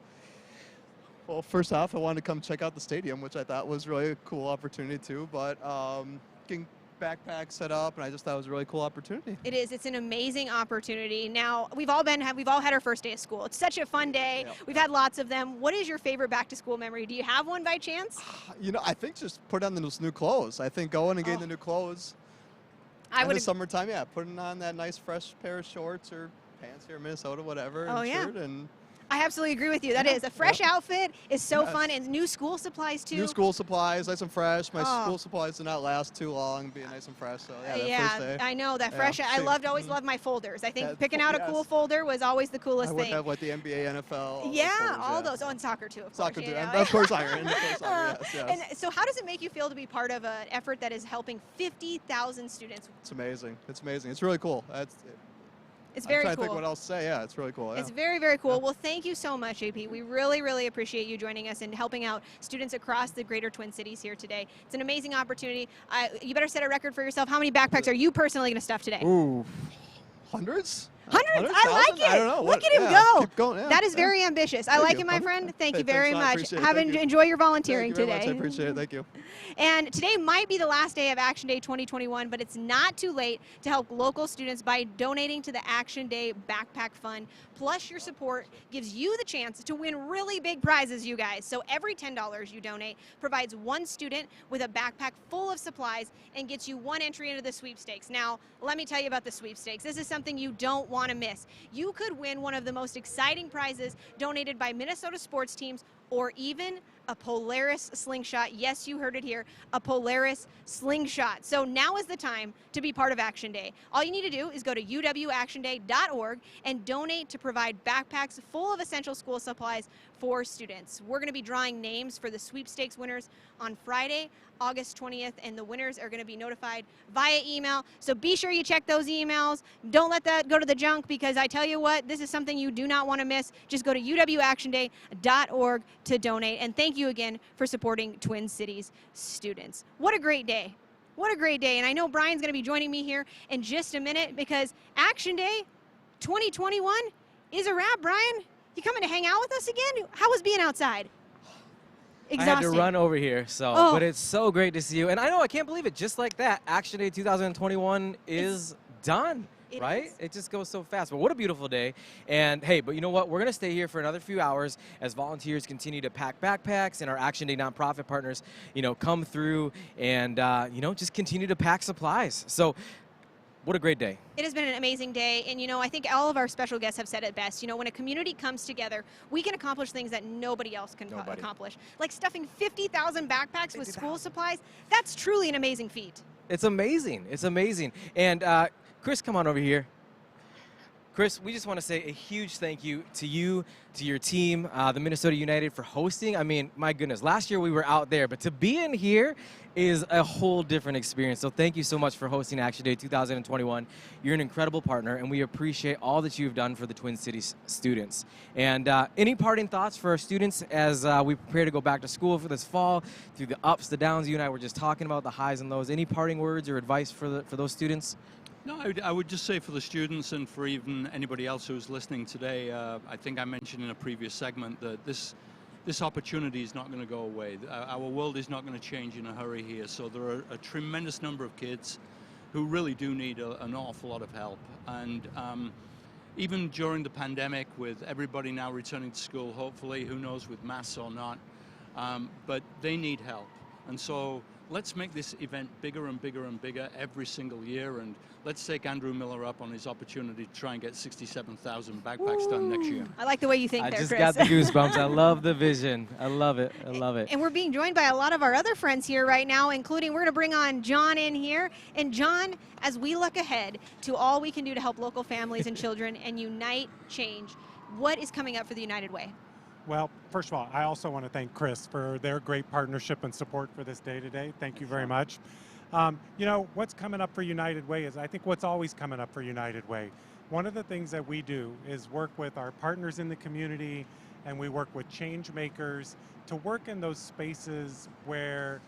well, first off, I wanted to come check out the stadium, which I thought was really a cool opportunity too, but getting backpacks set up, and I just thought it was a really cool opportunity. It is. It's an amazing opportunity. Now, we've all had our first day of school. It's such a fun day. Yep. We've had lots of them. What is your favorite back to school memory? Do you have one by chance? You know, I think just put on those new clothes. I think going and getting the new clothes in the summertime, putting on that nice fresh pair of shorts or pants here in Minnesota, whatever, and shirt, and I absolutely agree with you. That is a fresh outfit is so fun, and new school supplies too. New school supplies, nice and fresh. My school supplies do not last too long, being nice and fresh. So that first day. I know that fresh. I always loved my folders. I think picking out a cool folder was always the coolest I would thing. have like the NBA, NFL. All those. Oh, and soccer too. Of soccer course, too. You know? And of course, iron. Yes. And so, how does it make you feel to be part of an effort that is helping 50,000 students? It's amazing. It's amazing. It's really cool. It's very I'm trying cool. to think what else to say. Yeah, it's really cool. It's very, very cool. Well, thank you so much, JP. We really, really appreciate you joining us and helping out students across the greater Twin Cities here today. It's an amazing opportunity. You better set a record for yourself. How many backpacks are you personally going to stuff today? Ooh, hundreds? Hundreds? I like it. I don't know. Look at him go. Keep going. That is very ambitious. I like it, my friend. Thank you very much. Enjoy your volunteering today. I appreciate it. Thank you. And today might be the last day of Action Day 2021, but it's not too late to help local students by donating to the Action Day Backpack Fund. Plus, your support gives you the chance to win really big prizes, you guys. So every $10 you donate provides one student with a backpack full of supplies and gets you one entry into the sweepstakes. Now, let me tell you about the sweepstakes. This is something you don't want to miss. You could win one of the most exciting prizes donated by Minnesota sports teams, or even a Polaris slingshot. Yes, you heard it here, a Polaris slingshot. So now is the time to be part of Action Day. All you need to do is go to uwactionday.org and donate to provide backpacks full of essential school supplies for students. We're going to be drawing names for the sweepstakes winners on Friday, August 20th, and the winners are going to be notified via email. So be sure you check those emails. Don't let that go to the junk, because I tell you what, this is something you do not want to miss. Just go to uwactionday.org to donate. And thank you again for supporting Twin Cities students. What a great day. What a great day. And I know Brian's going to be joining me here in just a minute, because Action Day 2021 is a wrap. Brian, you coming to hang out with us again? How was being outside? Exhausting. I had to run over here, but it's so great to see you. And I know, I can't believe it. Just like that, Action Day 2021 is done. Right? It just goes so fast. But what a beautiful day. And hey, but you know what? We're going to stay here for another few hours as volunteers continue to pack backpacks, and our Action Day nonprofit partners, come through and, just continue to pack supplies. So what a great day. It has been an amazing day, and I think all of our special guests have said it best. When a community comes together, we can accomplish things that nobody else can accomplish. Like stuffing 50,000 backpacks with school supplies. That's truly an amazing feat. It's amazing. It's amazing. And Chris, come on over here. Chris, we just want to say a huge thank you, to your team, the Minnesota United, for hosting. I mean, my goodness, last year we were out there, but to be in here is a whole different experience. So thank you so much for hosting Action Day 2021. You're an incredible partner, and we appreciate all that you've done for the Twin Cities students. And any parting thoughts for our students as we prepare to go back to school for this fall, through the ups, the downs? You and I were just talking about the highs and lows. Any parting words or advice for those students? No, I would just say for the students and for even anybody else who's listening today, I think I mentioned in a previous segment that this opportunity is not going to go away. Our world is not going to change in a hurry here. So there are a tremendous number of kids who really do need an awful lot of help. And even during the pandemic, with everybody now returning to school, hopefully, who knows, with masks or not, but they need help. And so let's make this event bigger and bigger and bigger every single year, and let's take Andrew Miller up on his opportunity to try and get 67,000 backpacks done next year. I like the way you think I there, just Chris. got the goosebumps. I love the vision. I love it. I love it. And we're being joined by a lot of our other friends here right now, including we're going to bring on John in here. And John, as we look ahead to all we can do to help local families and children and unite change, what is coming up for the United Way? Well, first of all, I also want to thank Chris for their great partnership and support for this day today. Thank you very much. You know, what's coming up for United Way is, I think, what's always coming up for United Way. One of the things that we do is work with our partners in the community, and we work with changemakers to work in those spaces where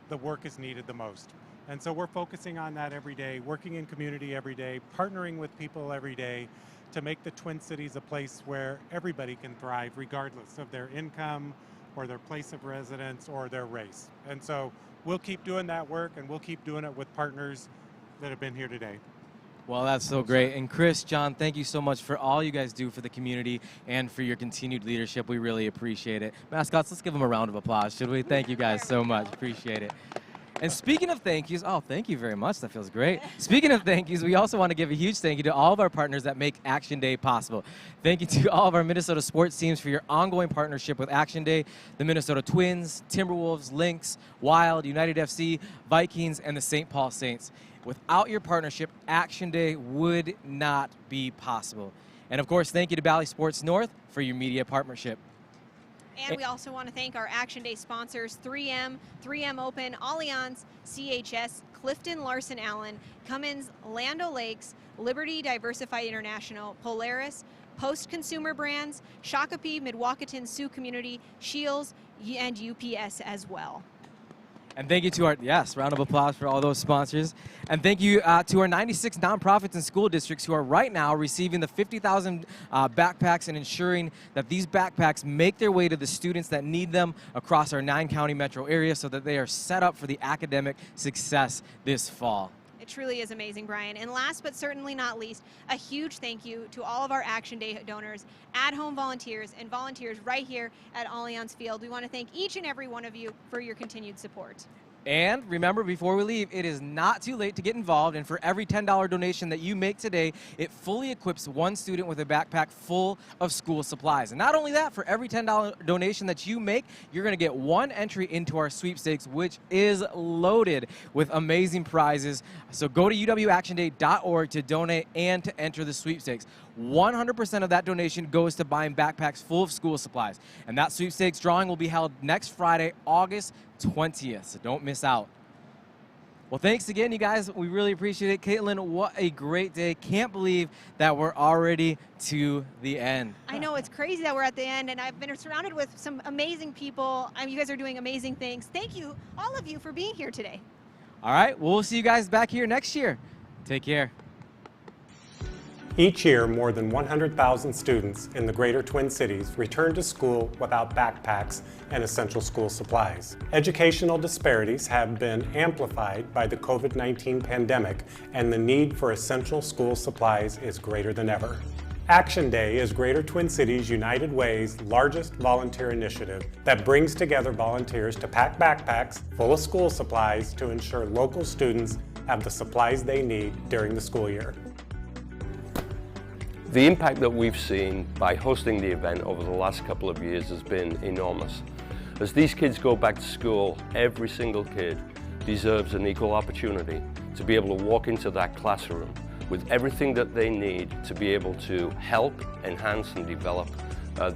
the work is needed the most. And so we're focusing on that every day, working in community every day, partnering with people every day, to make the Twin Cities a place where everybody can thrive regardless of their income or their place of residence or their race. And so we'll keep doing that work, and we'll keep doing it with partners that have been here today. Well, that's so great. And Chris, John, thank you so much for all you guys do for the community and for your continued leadership. We really appreciate it. Mascots, let's give them a round of applause, should we? Thank you guys so much. Appreciate it. And speaking of thank yous, oh, thank you very much. That feels great. Speaking of thank yous, we also want to give a huge thank you to all of our partners that make Action Day possible. Thank you to all of our Minnesota sports teams for your ongoing partnership with Action Day, the Minnesota Twins, Timberwolves, Lynx, Wild, United FC, Vikings, and the St. Paul Saints. Without your partnership, Action Day would not be possible. And of course, thank you to Bally Sports North for your media partnership. And we also want to thank our Action Day sponsors, 3M, 3M Open, Allianz, CHS, Clifton Larson Allen, Cummins, Land O'Lakes, Liberty Diversified International, Polaris, Post Consumer Brands, Shakopee, Midwaukee, Sioux Community, Shields, and UPS as well. And thank you to our, yes, round of applause for all those sponsors. And thank you to our 96 nonprofits and school districts who are right now receiving the 50,000 backpacks and ensuring that these backpacks make their way to the students that need them across our 9-county metro area so that they are set up for the academic success this fall. It truly is amazing, Brian. And last but certainly not least, a huge thank you to all of our Action Day donors, at-home volunteers, and volunteers right here at Allianz Field. We want to thank each and every one of you for your continued support. And remember, before we leave, it is not too late to get involved, and for every $10 donation that you make today, it fully equips one student with a backpack full of school supplies. And not only that, for every $10 donation that you make, you're going to get one entry into our sweepstakes, which is loaded with amazing prizes. So go to uwactionday.org to donate and to enter the sweepstakes. 100% of that donation goes to buying backpacks full of school supplies. And that sweepstakes drawing will be held next Friday, August 20th, so don't miss out. Well, thanks again, you guys. We really appreciate it. Caitlin, what a great day. Can't believe that we're already to the end. I know, it's crazy that we're at the end, and I've been surrounded with some amazing people. You guys are doing amazing things. Thank you, all of you, for being here today. All right, well, we'll see you guys back here next year. Take care. Each year, more than 100,000 students in the greater Twin Cities return to school without backpacks and essential school supplies. Educational disparities have been amplified by the COVID-19 pandemic, and the need for essential school supplies is greater than ever. Action Day is Greater Twin Cities United Way's largest volunteer initiative that brings together volunteers to pack backpacks full of school supplies to ensure local students have the supplies they need during the school year. The impact that we've seen by hosting the event over the last couple of years has been enormous. As these kids go back to school, every single kid deserves an equal opportunity to be able to walk into that classroom with everything that they need to be able to help, enhance, and develop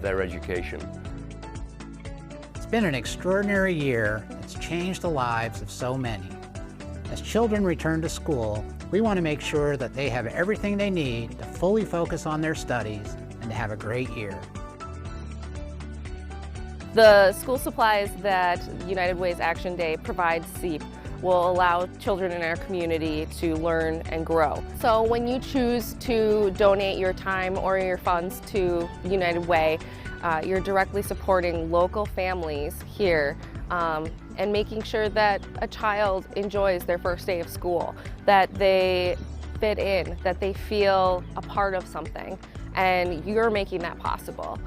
their education. It's been an extraordinary year that's changed the lives of so many. As children return to school, we want to make sure that they have everything they need to fully focus on their studies and to have a great year. The school supplies that United Way's Action Day provides SEEP will allow children in our community to learn and grow. So when you choose to donate your time or your funds to United Way, you're directly supporting local families here and making sure that a child enjoys their first day of school, that they fit in, that they feel a part of something, and you're making that possible.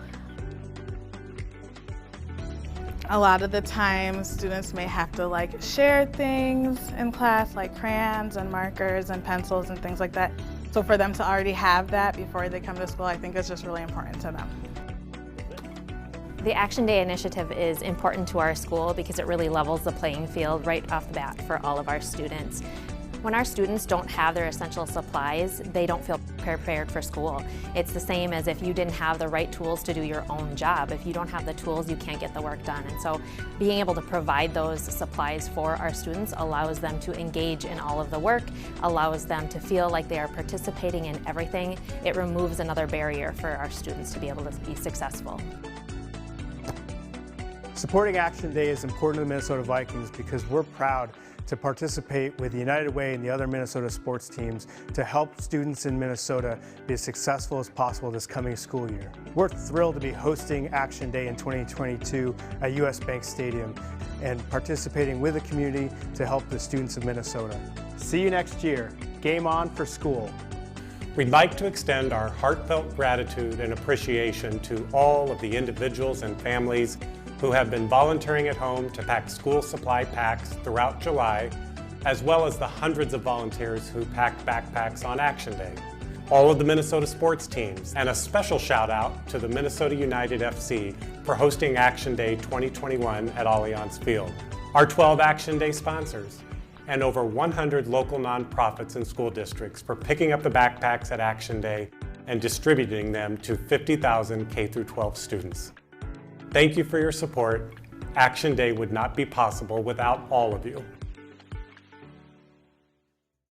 A lot of the time, students may have to like share things in class, like crayons and markers and pencils and things like that. So for them to already have that before they come to school, I think is just really important to them. The Action Day initiative is important to our school because it really levels the playing field right off the bat for all of our students. When our students don't have their essential supplies, they don't feel prepared for school. It's the same as if you didn't have the right tools to do your own job. If you don't have the tools, you can't get the work done. And so being able to provide those supplies for our students allows them to engage in all of the work, allows them to feel like they are participating in everything. It removes another barrier for our students to be able to be successful. Supporting Action Day is important to the Minnesota Vikings because we're proud to participate with the United Way and the other Minnesota sports teams to help students in Minnesota be as successful as possible this coming school year. We're thrilled to be hosting Action Day in 2022 at US Bank Stadium and participating with the community to help the students of Minnesota. See you next year. Game on for school. We'd like to extend our heartfelt gratitude and appreciation to all of the individuals and families who have been volunteering at home to pack school supply packs throughout July, as well as the hundreds of volunteers who packed backpacks on Action Day. All of the Minnesota sports teams, and a special shout out to the Minnesota United FC for hosting Action Day 2021 at Allianz Field. Our 12 Action Day sponsors, and over 100 local nonprofits and school districts for picking up the backpacks at Action Day and distributing them to 50,000 K-12 students. Thank you for your support. Action Day would not be possible without all of you.